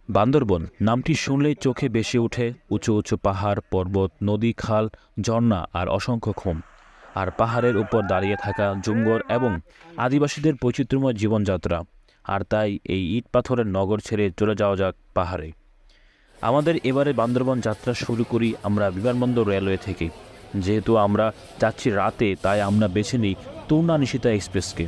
বান্দরবন নামটি শুনলেই চোখে ভেসে ওঠে উঁচু উঁচু পাহাড়, পর্বত, নদী, খাল, ঝর্ণা আর অসংখ্য খোম। আর পাহাড়ের উপর দাঁড়িয়ে থাকা জুমগর এবং আদিবাসীদের বৈচিত্র্যময় জীবনযাত্রা। আর তাই এই ইট পাথরের নগর ছেড়ে চলে যাওয়া যাক পাহাড়ে। আমাদের এবারে বান্দরবন যাত্রা শুরু করি আমরা বিমানবন্দর রেলওয়ে থেকে। যেহেতু আমরা যাচ্ছি রাতে, তাই আমরা বেছে নিই তুর্না নিশিতা এক্সপ্রেসকে,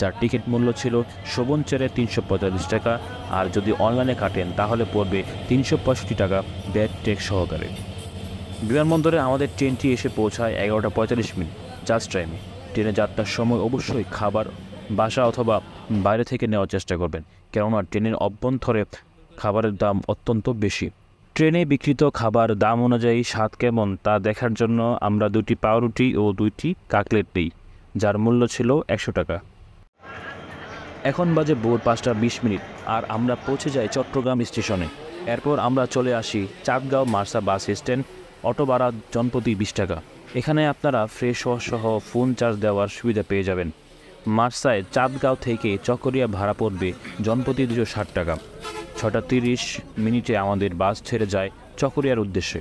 যার টিকিট মূল্য ছিল শোভনচরে ৩৪৫ টাকা। আর যদি অনলাইনে কাটেন তাহলে পড়বে ৩৬৫ টাকা ব্যাট ট্যাক্স সহকারে। বিমানবন্দরে আমাদের ট্রেনটি এসে পৌঁছায় ১১টা ৪৫ জাস্ট টাইমে। ট্রেনে যাত্রার সময় অবশ্যই খাবার বাসা অথবা বাইরে থেকে নেওয়ার চেষ্টা করবেন, কেননা ট্রেনের অভ্যন্তরে খাবারের দাম অত্যন্ত বেশি। ট্রেনে বিক্রিত খাবার দাম অনুযায়ী স্বাদ কেমন তা দেখার জন্য আমরা ২টি পাউরুটি ও ২টি কাকলেট নিই, যার মূল্য ছিল ১০০ টাকা। এখন বাজে ভোর ৫টা ২০ আর আমরা পৌঁছে যাই চট্টগ্রাম স্টেশনে। এরপর আমরা চলে আসি Chandgaon Marsa bus stand. Auto ভাড়া জনপ্রতি ২০ টাকা। এখানে আপনারা ফ্রেশ হওয়া সহ ফোন চার্জ দেওয়ার সুবিধা পেয়ে যাবেন। মার্সায় চাঁদগাঁও থেকে চকরিয়া ভাড়া পড়বে জনপ্রতি ২৬০ টাকা। ৬টা ৩০ আমাদের বাস ছেড়ে যায় চকরিয়ার উদ্দেশ্যে।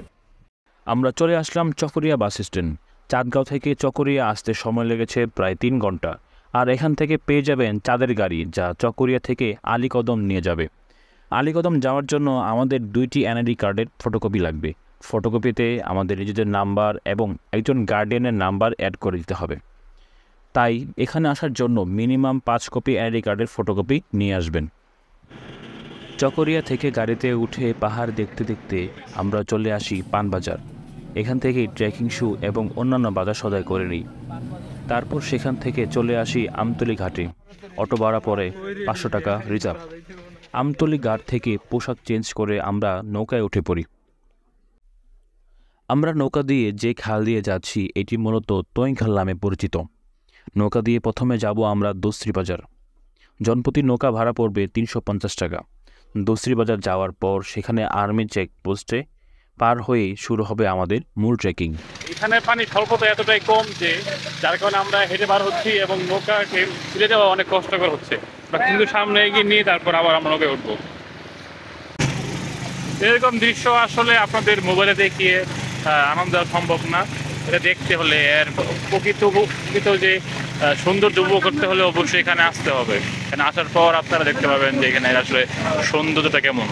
আমরা চলে আসলাম চকরিয়া বাস স্ট্যান্ড। চাঁদগাঁও থেকে চকরিয়া আসতে সময় লেগেছে প্রায় ৩ ঘন্টা। আর এখান থেকে পেয়ে যাবেন চাঁদের গাড়ি, যা চকরিয়া থেকে আলীকদম নিয়ে যাবে। আলীকদম যাওয়ার জন্য আমাদের ২টি এনআইডি কার্ডের ফটোকপি লাগবে। ফটোকপিতে আমাদের নিজেদের নাম্বার এবং একজন গার্ডিয়ানের নাম্বার অ্যাড করে দিতে হবে। তাই এখানে আসার জন্য মিনিমাম ৫ কপি এনআইডি কার্ডের ফটোকপি নিয়ে আসবেন। চকরিয়া থেকে গাড়িতে উঠে পাহাড় দেখতে দেখতে আমরা চলে আসি পানবাজার। এখান থেকেই ট্রেকিং শু এবং অন্যান্য বাজার সদাই করে নিই। তারপর সেখান থেকে চলে আসি আমতলী ঘাটে। অটো ভাড়া পড়ে ৫০০ টাকা রিজার্ভ। আমতলী ঘাট থেকে পোশাক চেঞ্জ করে আমরা নৌকায় উঠে পড়ি। আমরা নৌকা দিয়ে যে খাল দিয়ে যাচ্ছি এটি মূলত তোঁই খাল নামে পরিচিত। নৌকা দিয়ে প্রথমে যাব আমরা দোস্ত্রী বাজার। জনপ্রতি নৌকা ভাড়া পড়বে ৩৫০ টাকা। দোস্ত্রী বাজার যাওয়ার পর সেখানে আর্মি চেকপোস্টে পার হয়ে শুরু হবে আমাদের মূল ট্রেকিং। এখানে পানি স্বল্পতা এতটাই কম যে যার কারণে আমরা হেঁটে বার হচ্ছি এবং নৌকাকে ফিরে যাওয়া অনেক কষ্টকর হচ্ছে। কিন্তু সামনে এগিয়ে নিয়ে তারপর আবার আমরা নৌকায় উঠবো। এরকম দৃশ্য আসলে আপনাদের মোবাইলে দেখিয়ে আনন্দ দেওয়া সম্ভব না। এটা দেখতে হলে এর প্রকৃত যে সৌন্দর্য উপভোগ করতে হলে অবশ্যই এখানে আসতে হবে। এখানে আসার পর আপনারা দেখতে পাবেন যে এখানে আসলে সৌন্দর্যটা কেমন।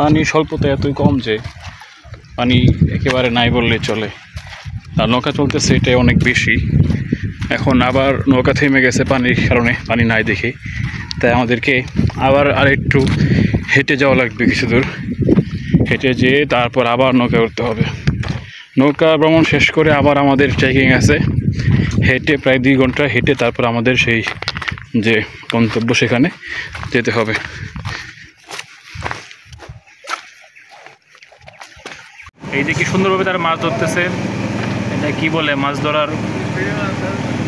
পানি স্বল্পতা এতই কম যে পানি একেবারে নাই বললে চলে। আর নৌকা চলতেছে এটাই অনেক বেশি। এখন আবার নৌকা থেমে গেছে পানির কারণে, পানি নাই দেখে। তাই আমাদেরকে আবার আরেকটু হেঁটে যাওয়া লাগবে, কিছু দূর হেঁটে যেয়ে তারপর আবার নৌকায় উঠতে হবে। নৌকা ভ্রমণ শেষ করে আবার আমাদের ট্রেকিং আছে। হেঁটে প্রায় ২ ঘন্টা হেঁটে তারপর আমাদের সেই যে গন্তব্য সেখানে যেতে হবে। এই যে কি সুন্দরভাবে তারা মাছ ধরতেছে, এটা কি বলে, মাছ ধরার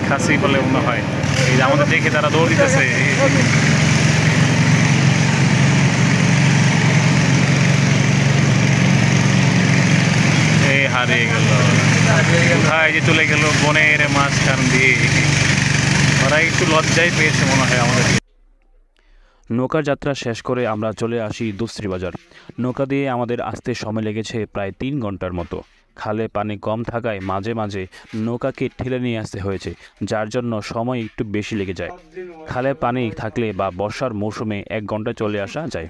খাসি বলে মনে হয়। এই যে আমাদের দেখে তারা দৌড় দিতেছে। এই হারিয়ে গেল, কোথায় যে চলে গেল বনের মাঝখান দিয়ে। ওরা একটু লজ্জায় পেয়েছে মনে হয় আমাদের। নৌকার যাত্রা শেষ করে আমরা চলে আসি দোস্ত্রী বাজার। নৌকা দিয়ে আমাদের আসতে সময় লেগেছে প্রায় ৩ ঘন্টার মতো। খালে পানি কম থাকায় মাঝে মাঝে নৌকাকে ঠেলে নিয়ে আসতে হয়েছে, যার জন্য সময় একটু বেশি লেগে যায়। খালে পানি থাকলে বা বর্ষার মৌসুমে ১ ঘন্টা চলে আসা যায়।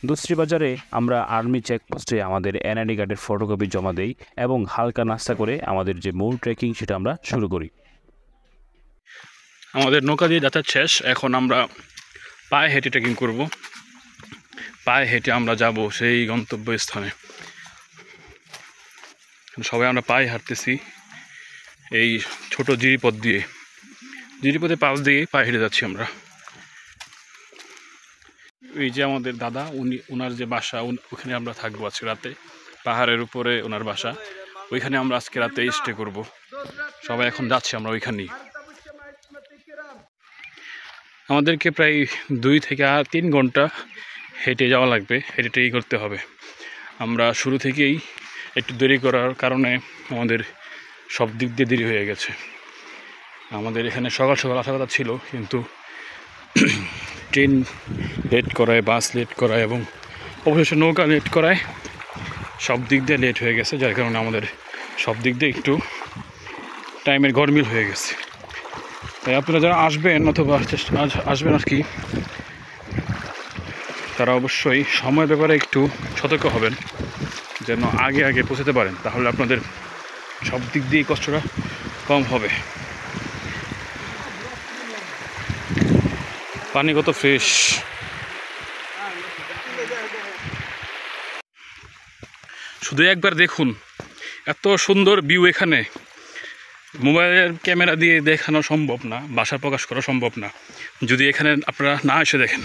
দোস্ত্রী বাজারে আমরা আর্মি চেকপোস্টে আমাদের এনআইডি কার্ডের ফটোকপি জমা দেই এবং হালকা নাস্তা করে আমাদের যে মূল ট্রেকিং সেটা আমরা শুরু করি। আমাদের নৌকা দিয়ে যাত্রা শেষ। এখন আমরা পায়ে হেঁটে ট্রেকিং করব। পায়ে হেঁটে আমরা যাব সেই গন্তব্যস্থানে। সবাই আমরা পায়ে হাঁটতেছি এই ছোট জিরিপথ দিয়ে, জিরিপথের পাশ দিয়ে পায়ে হেঁটে যাচ্ছি আমরা। এই যে আমাদের দাদা, ওনার যে বাসা, ওখানে আমরা থাকবো আজকে রাতে। পাহাড়ের উপরে ওনার বাসা, ওইখানে আমরা আজকে রাতে স্টে করব। সবাই এখন যাচ্ছি আমরা ওইখানেই। আমাদেরকে প্রায় 2 থেকে 3 ঘন্টা হেঁটে যাওয়া লাগবে, হেঁটেই করতে হবে। আমরা শুরু থেকেই একটু দেরি করার কারণে আমাদের সব দিক দিয়ে দেরি হয়ে গেছে। আমাদের এখানে সকাল সকাল আসার কথা ছিল, কিন্তু ট্রেন লেট করায়, বাস লেট করায় এবং অবশেষে নৌকা লেট করায় সব দিক দিয়ে লেট হয়ে গেছে, যার কারণে আমাদের সব দিক দিয়ে একটু টাইমের গরমিল হয়ে গেছে। তাই আপনারা যারা আসবেন অথবা আসবেন আর কি, তারা অবশ্যই সময়ের ব্যাপারে একটু সতর্ক হবেন, যেন আগে আগে পৌঁছাতে পারেন, তাহলে আপনাদের সব দিক দিয়ে কষ্টটা কম হবে। পানি কত ফ্রেশ! শুধু একবার দেখুন, এত সুন্দর ভিউ এখানে মোবাইলের ক্যামেরা দিয়ে দেখানো সম্ভব না, ভাষা প্রকাশ করা সম্ভব না, যদি এখানে আপনারা না এসে দেখেন।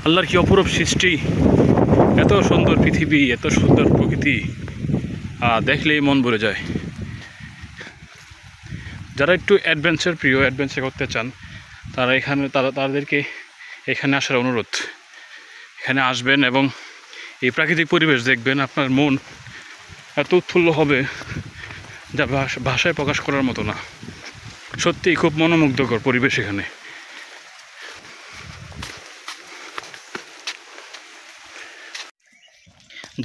আল্লাহর কি অপরূপ সৃষ্টি, এত সুন্দর পৃথিবী, এত সুন্দর প্রকৃতি, দেখলেই মন ভরে যায়। যারা একটু অ্যাডভেঞ্চার প্রিয়, অ্যাডভেঞ্চার করতে চান, তাদেরকে এখানে আসার অনুরোধ। এখানে আসবেন এবং এই প্রাকৃতিক পরিবেশ দেখবেন, আপনার মন এত উৎফুল্ল হবে যা ভাষায় প্রকাশ করার মতো না। সত্যিই খুব মনোমুগ্ধকর পরিবেশ এখানে।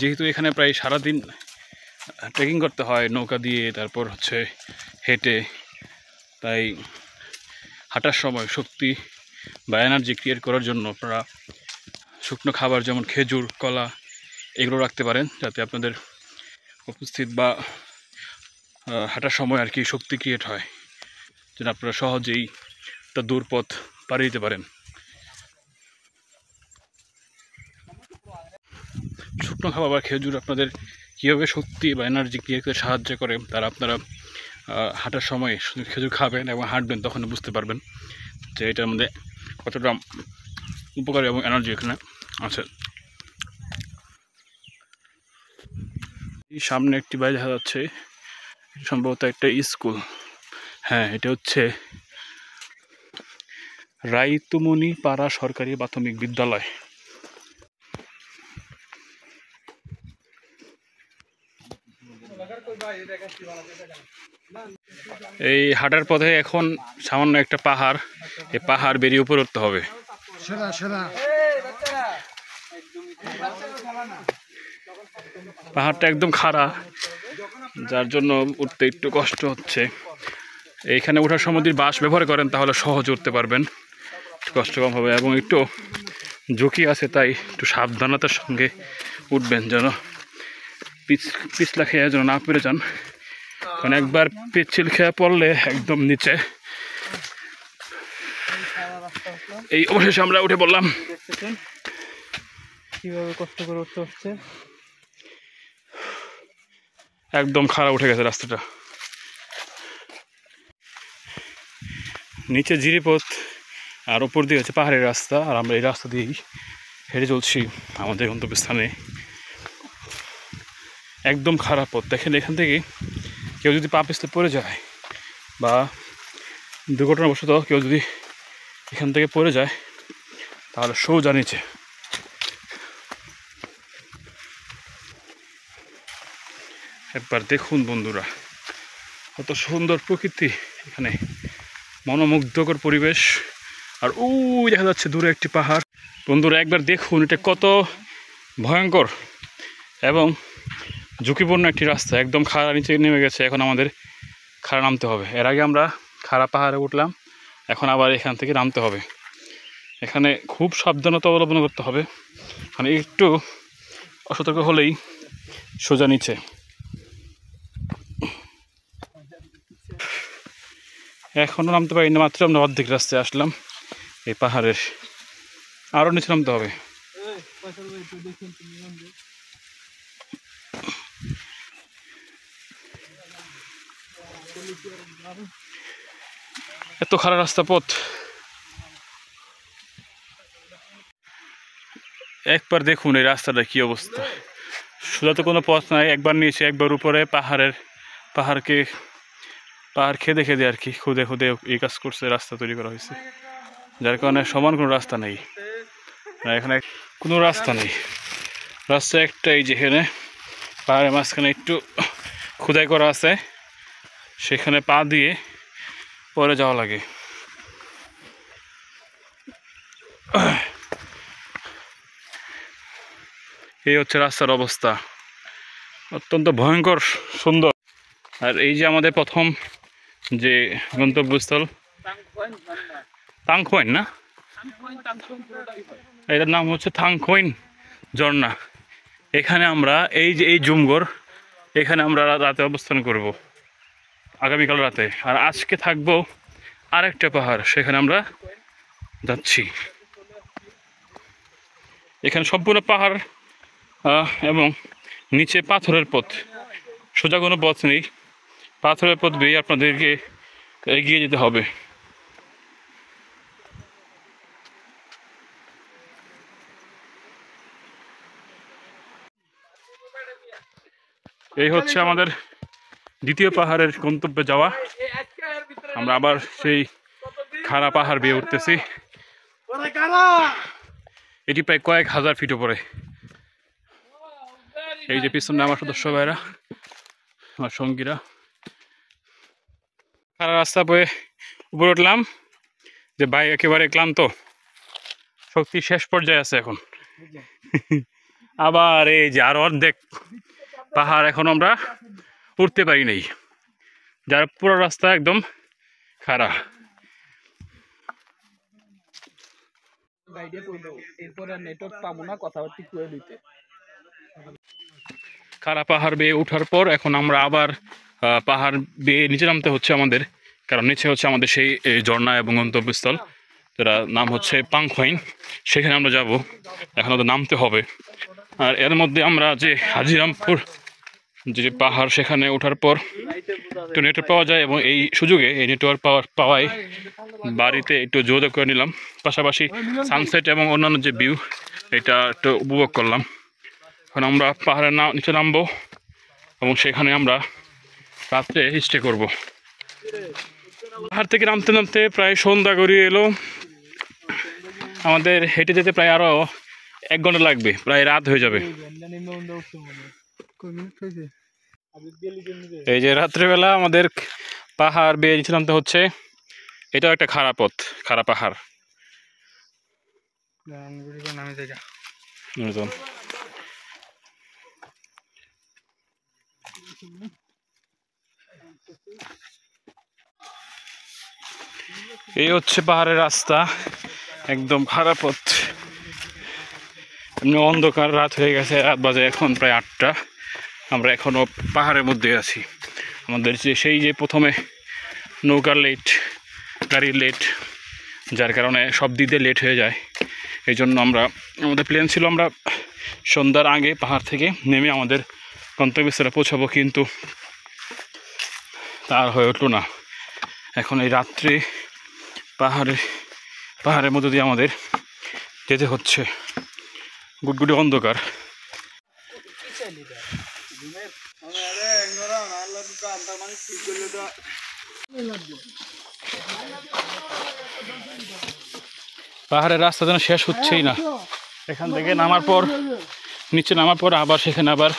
যেহেতু এখানে প্রায় সারাদিন ট্রেকিং করতে হয় নৌকা দিয়ে, তারপর হচ্ছে হেঁটে, তাই হাঁটার সময় শক্তি বা এনার্জি ক্রিয়েট করার জন্য আপনারা শুকনো খাবার যেমন খেজুর, কলা এগুলো রাখতে পারেন, যাতে আপনাদের উপস্থিত বা হাঁটার সময় আর কি শক্তি ক্রিয়েট হয়, যেন আপনারা সহজেই একটা দূর পথ পাড়ি দিতে পারেন। শুকনো খাবার বা খেজুর আপনাদের কীভাবে শক্তি বা এনার্জি ক্রিয়েট করতে সাহায্য করে, তারা আপনারা হাঁটার সময় খেজুর খাবেন এবং হাঁটবেন, তখন বুঝতে পারবেন যে এটার মধ্যে কতটা উপকারী এবং এনার্জি এখানে আছে। এই সামনে একটি বাড়ি দেখা যাচ্ছে, সম্ভবত একটা স্কুল। হ্যাঁ, এটা হচ্ছে রাইতুমনি পাড়া সরকারি প্রাথমিক বিদ্যালয়। এই হাঁটার পথে এখন সামান্য একটা পাহাড়, এই পাহাড় বেরিয়ে উপরে উঠতে হবে। পাহাড়টা একদম খাড়া, যার জন্য উঠতে একটু কষ্ট হচ্ছে। এইখানে ওঠার সময় যদি বাস ব্যবহার করেন তাহলে সহজে উঠতে পারবেন, কষ্ট কম হবে এবং একটু ঝুঁকি আছে, তাই একটু সাবধানতার সঙ্গে উঠবেন, যেন পিছলা খেয়ে যেন না পড়ে যান, কারণ একবার পিচ্ছিল খেয়ে পড়লে একদম নিচে। এই অবশেষে আমরা উঠে পড়লাম। কিভাবে কষ্ট করে উঠতে হচ্ছে, একদম খারাপ উঠে গেছে রাস্তাটা। নিচে জিরিপথ আর উপর দিয়ে হচ্ছে পাহাড়ের রাস্তা, আর আমরা এই রাস্তা দিয়েই হেঁটে চলছি আমাদের গন্তব্যস্থানে। একদম খারাপ পথ, দেখেন এখান থেকে কেউ যদি পা পিছলে পড়ে যায় বা দুর্ঘটনাবশত কেউ যদি এখান থেকে পড়ে যায় তাহলে সোজা নিচে। একবার দেখুন বন্ধুরা, কত সুন্দর প্রকৃতি এখানে, মনোমুগ্ধকর পরিবেশ। আর ওই দেখা যাচ্ছে দূরে একটি পাহাড়। বন্ধুরা একবার দেখুন, এটা কত ভয়ঙ্কর এবং ঝুঁকিপূর্ণ একটি রাস্তা, একদম খাড়া নিচে নেমে গেছে। এখন আমাদের খাড়া নামতে হবে। এর আগে আমরা খাড়া পাহাড়ে উঠলাম, এখন আবার এখান থেকে নামতে হবে। এখানে খুব সাবধানতা অবলম্বন করতে হবে, মানে একটু অসতর্ক হলেই সোজা নিচে। এখনও নামতে পারি না, মাত্র আমরা অর্ধেক রাস্তায় আসলাম। এই পাহাড়ের আরও নিচে নামতে হবে। এত খারাপ রাস্তা পথ, একবার দেখুন এই রাস্তাটা কি অবস্থা। সোজা তো কোনো পথ নাই, একবার নিচে একবার উপরে, পাহাড় খেদে খেদে আর কি খুদে খুদে এই কাজ করছে, রাস্তা তৈরি করা হয়েছে, যার কারণে সমান কোনো রাস্তা নেই। এখানে কোনো রাস্তা নেই, রাস্তা একটাই, যেখানে পাহাড়ের মাঝখানে একটু খোদাই করা আছে, সেখানে পা দিয়ে পরে যাওয়া লাগে। এই হচ্ছে রাস্তার অবস্থা, অত্যন্ত ভয়ঙ্কর সুন্দর। আর এই যে আমাদের প্রথম যে গন্তব্যস্থল তাংখোয়েন, না এটার নাম হচ্ছে থাংখোয়েন ঝর্ণা। এখানে আমরা এই যে এই জুমগড়, এখানে আমরা রাতে অবস্থান করব আগামীকাল রাতে। আর আজকে থাকবো আরেকটা পাহাড়, সেখানে আমরা যাচ্ছি। এখানে সম্পূর্ণ পাহাড় এবং নিচে পাথরের পথ, সোজা কোনো পথ নেই, পাথরের পথ বেয়ে আপনাদেরকে এগিয়ে যেতে হবে। এই হচ্ছে আমাদের দ্বিতীয় পাহাড়ের গন্তব্যে যাওয়া। আমরা আবার সেই খাড়া পাহাড় বেয়ে উঠতেছি। এটি প্রায় কয়েক হাজার ফিট উপরে। এই যে পিছনে আমার সদস্য ভাইরা, আমার সঙ্গীরা, খাড়া রাস্তা বয়ে উপরে উঠলাম, যে ভাই একেবারে ক্লান্ত, শক্তি শেষ পর্যায়ে আছে এখন। আবার এই যে আর অর্ধেক পাহাড় এখন আমরা উঠতে পারি নাই, যার পুরো রাস্তা একদম খাড়া। খাড়া পাহাড় বেয়ে ওঠার পর এখন আমরা আবার পাহাড় বেয়ে নিচে নামতে হচ্ছে আমাদের, কারণ নিচে হচ্ছে আমাদের সেই ঝর্ণা এবং গন্তব্যস্থল, যেটা নাম হচ্ছে পাংখোয়েন। সেখানে আমরা যাব, এখন ওদের নামতে হবে। আর এর মধ্যে আমরা যে হাজিরামপুর যে পাহাড়, সেখানে ওঠার পর একটু নেটওয়ার্ক পাওয়া যায়, এবং এই সুযোগে এই নেটওয়ার্ক পাওয়ায় বাড়িতে একটু যোগাযোগ করে নিলাম, পাশাপাশি সানসেট এবং অন্যান্য যে ভিউ, এটা একটু উপভোগ করলাম। এখন আমরা পাহাড়ের নিচে নামবো এবং সেখানে আমরা রাত্রে স্টে করব। পাহাড় থেকে নামতে নামতে প্রায় সন্ধ্যা গড়িয়ে এলো, আমাদের হেঁটে যেতে প্রায় আরও 1 ঘন্টা লাগবে, প্রায় রাত হয়ে যাবে। এই যে রাত্রেবেলা আমাদের পাহাড় বেয়ে নিচে নামতে হচ্ছে, এটাও একটা খারাপ পথ, খারাপ পাহাড়। এই হচ্ছে পাহাড়ের রাস্তা, একদম খারাপ পথ, অন্ধকার, রাত হয়ে গেছে, রাত বাজে এখন প্রায় 8টা। আমরা এখনও পাহাড়ের মধ্যে আছি। আমাদের সেই যে প্রথমে নৌকার লেট, গাড়ির লেট, যার কারণে সব দিকে লেট হয়ে যায়। এই জন্য আমাদের প্ল্যান ছিল আমরা সন্ধ্যার আগে পাহাড় থেকে নেমে আমাদের গন্তব্যস্থলে পৌঁছাবো, কিন্তু তার হয়ে উঠলো না। এখন এই রাত্রে পাহাড়ের মধ্যে দিয়ে আমাদের যেতে হচ্ছে, গুটগুটি অন্ধকার। পাহাড়ের রাস্তা যেন শেষ হচ্ছেই না। এখান থেকে নিচে নামার পর আবার সেখানে আবার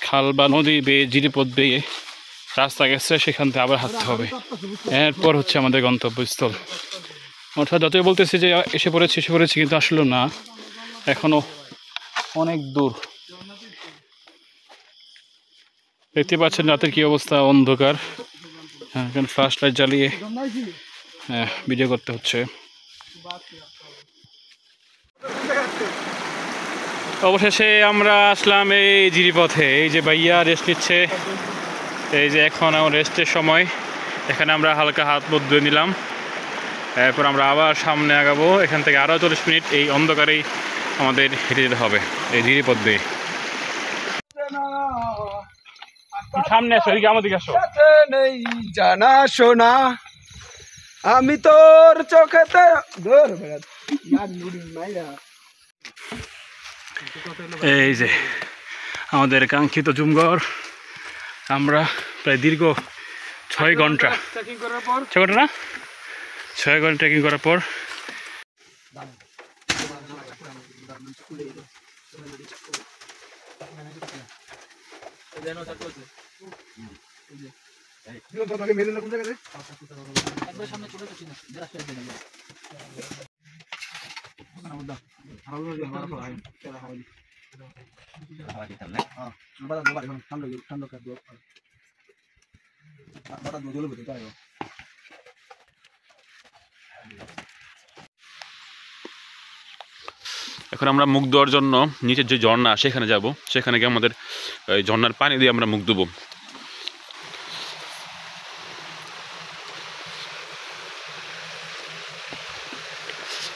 খাল বা নদী বেয়ে, জিরিপথ বেয়ে রাস্তা গেছে, সেখান থেকে আবার হাঁটতে হবে। এরপর হচ্ছে আমাদের গন্তব্যস্থল। অর্থাৎ যতই বলতেছি যে এসে পড়েছি, কিন্তু আসলে না, এখনো অনেক দূর। দেখতে পাচ্ছেন রাতের কি অবস্থা, অন্ধকার। এখানে ফ্ল্যাশ লাইট জ্বালিয়ে ভিডিও করতে হচ্ছে। অবশেষে আমরা আসলাম এই জিরিপথে। এই যে ভাইয়া রেস্ট নিচ্ছে, এই যে এখন রেস্টের সময়। এখানে আমরা হালকা হাত মুখ ধুয়ে নিলাম এরপর আমরা আবার সামনে আগাবো। এখান থেকে আরও 40 মিনিট এই অন্ধকারেই আমাদের হেঁটে যেতে হবে এই গিরিপথ দিয়ে। সামনে আসো, এদিকে আমাদের আসো। নেই জানা শোনা আমি তোর চোখেতে এই যে আমাদের কাঙ্ক্ষিত জুমগড়। আমরা প্রায় দীর্ঘ 6 ঘন্টা 6 ঘন্টা না 6 ঘন্টা ট্রেকিং করার পর এখন আমরা মুখ ধোয়ার জন্য নিচের যে ঝর্ণা সেখানে যাব। সেখানে গিয়ে আমাদের ওই ঝর্ণার পানি দিয়ে আমরা মুখ ধুবো।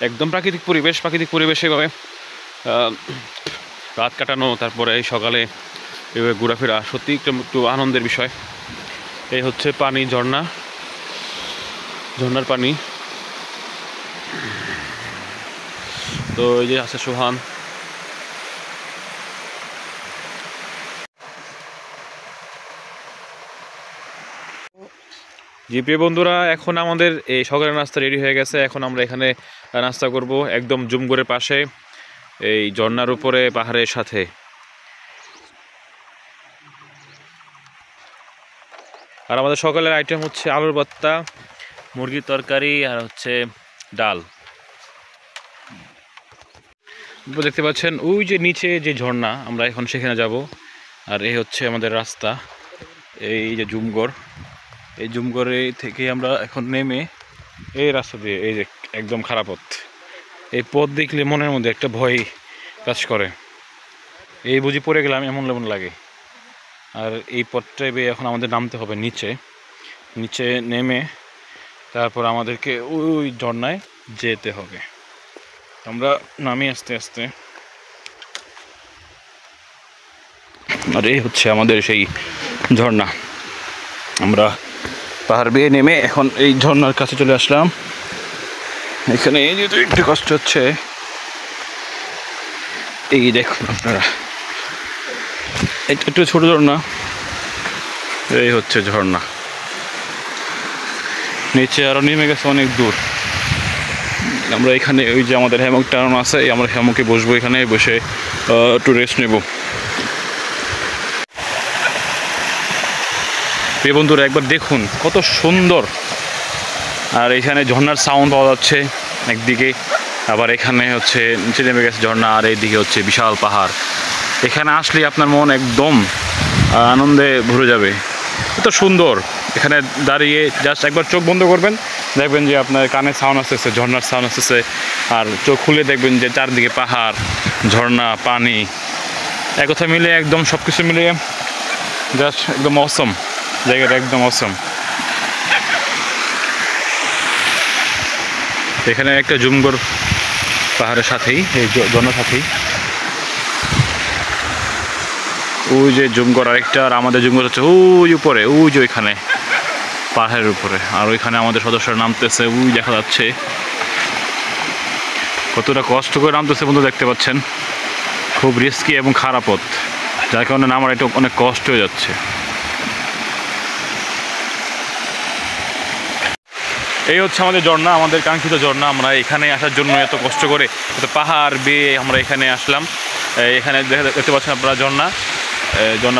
একদম প্রাকৃতিক পরিবেশ এভাবে রাত কাটানো, তারপরে এই সকালে এভাবে ঘোরাফেরা সত্যি একটু আনন্দের বিষয়। এই হচ্ছে পানি, ঝর্ণার পানি। তো এই যে আছে সোহান। জি প্রিয় বন্ধুরা, এখন আমাদের এই সকালের নাস্তা রেডি হয়ে গেছে। এখন আমরা এখানে নাস্তা করব একদম জুমগড়ের পাশে, এই ঝর্ণার উপরে পাহাড়ের সাথে। আর আমাদের সকালের আইটেম হচ্ছে আলুর ভর্তা, মুরগির তরকারি আর হচ্ছে ডাল। দেখতে পাচ্ছেন ওই যে নিচে যে ঝর্ণা, আমরা এখন সেখানে যাব। আর এই হচ্ছে আমাদের রাস্তা, এই যে জুমগড়। এই জুমগড়ে থেকে আমরা এখন নেমে এই রাস্তা দিয়ে, এই যে একদম খারাপ পথ, এই পথ দেখলে মনের মধ্যে একটা ভয় কাজ করে। এই বুঝি পড়ে গেলাম এমন লাগে। আর এই পথটাই বেয়ে এখন আমাদের নামতে হবে নিচে নেমে তারপর আমাদেরকে ওই ঝর্ণায় যেতে হবে। আমরা নামি আস্তে আস্তে। আর এই হচ্ছে আমাদের সেই ঝর্ণা। আমরা পাহাড় বেয়ে নেমে এখন এই ঝর্ণার কাছে চলে আসলাম। এখানে এই যেহেতু একটু কষ্ট হচ্ছে, এই দেখুন আপনারা, একটু ছোট ঝর্ণা। এই হচ্ছে ঝর্ণা, নিচে আরো নেমে গেছে অনেক দূর। আমরা এখানে ওই যে আমাদের হ্যামক টানানো আছে, আমরা হ্যামকে বসবো, এখানে বসে একটু রেস্ট নেব। প্রিয় বন্ধুরা, একবার দেখুন কত সুন্দর। আর এখানে ঝর্ণার সাউন্ড পাওয়া যাচ্ছে একদিকে, আবার এখানে হচ্ছে নিচে নেমে গেছে ঝর্ণা, আর এইদিকে হচ্ছে বিশাল পাহাড়। এখানে আসলে আপনার মন একদম আনন্দে ভরে যাবে, এত সুন্দর। এখানে দাঁড়িয়ে জাস্ট একবার চোখ বন্ধ করবেন, দেখবেন যে আপনার কানে সাউন্ড আসতেছে, ঝর্ণার সাউন্ড আসতেছে। আর চোখ খুলে দেখবেন যে চারদিকে পাহাড়, ঝর্ণা, পানি, এক কথা মিলে একদম সব কিছু মিলিয়ে জাস্ট একদম অসম। জায়গাটা একদম অসম। এখানে একটা জুমগড় পাহাড়ের সাথেই, এই ঝর্ণার সাথেই ওই যে জুমগড় আরেকটা। আর আমাদের জুমগড় হচ্ছে ওই উপরে, ওই যে ওইখানে পাহাড়ের উপরে। আর ওইখানে আমাদের সদস্যরা নামতেছে, ওই দেখা যাচ্ছে কতটা কষ্ট করে নামতেছে বন্ধু, দেখতে পাচ্ছেন। খুব রিস্কি এবং খারাপ পথ, যার কারণে নামার এটা অনেক কষ্ট হয়ে যাচ্ছে। এই হচ্ছে আমাদের ঝর্ণা, আমাদের কাঙ্ক্ষিত ঝর্ণা। আমরা এখানে আসার জন্য এত কষ্ট করে এত পাহাড় বেয়ে আমরা এখানে আসলাম। এখানে দেখতে পাচ্ছেন আপনারা ঝর্ণা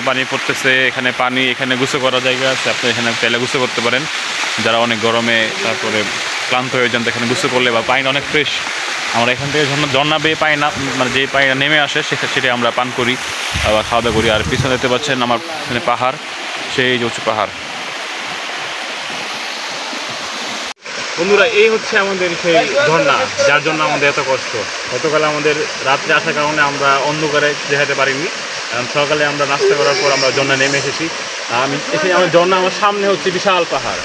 পানি পড়তেছে। এখানে পানি, এখানে গোসল করার জায়গা আছে, আপনি এখানে চাইলে গোসল করতে পারেন। যারা অনেক গরমে তারপরে ক্লান্ত হয়ে যান, এখানে গোসল করলে, বা পানি অনেক ফ্রেশ। আমরা এখান থেকে ঝর্ণা বেয়ে পাই না, মানে যে পানিটা নেমে আসে সেটা আমরা পান করি, আবার খাওয়া দাওয়া করি। আর পিছনে দেখতে পাচ্ছেন আমার এখানে পাহাড়, সেই যে উঁচু পাহাড়। বন্ধুরা, এই হচ্ছে আমাদের সেই ঝর্ণা, যার জন্য আমাদের এত কষ্ট। গতকাল আমাদের রাত্রে আসার কারণে আমরা অন্ধকারে দেখাতে পারিনি। সকালে আমরা নাস্তা করার পর আমরা ঝর্ণা নেমে এসেছি। আমি এসে আমার ঝর্ণা, আমার সামনে হচ্ছে বিশাল পাহাড়।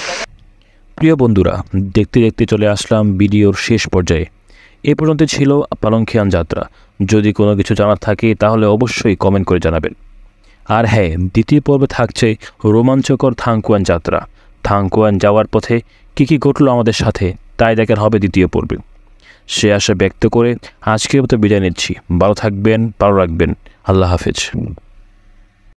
প্রিয় বন্ধুরা, দেখতে দেখতে চলে আসলাম ভিডিওর শেষ পর্যায়ে। এ পর্যন্ত ছিল পালংখিয়ান যাত্রা। যদি কোনো কিছু জানার থাকে তাহলে অবশ্যই কমেন্ট করে জানাবেন। আর হ্যাঁ, দ্বিতীয় পর্বে থাকছে রোমাঞ্চকর থাংকুয়ান যাত্রা। থাংকুয়ান যাওয়ার পথে কী ঘটলো আমাদের সাথে তাই দেখার হবে দ্বিতীয় পর্বে। সে আশা ব্যক্ত করে আজকের মতো বিদায় নিচ্ছি। ভালো থাকবেন, ভালো রাখবেন। আল্লাহ হাফেজ।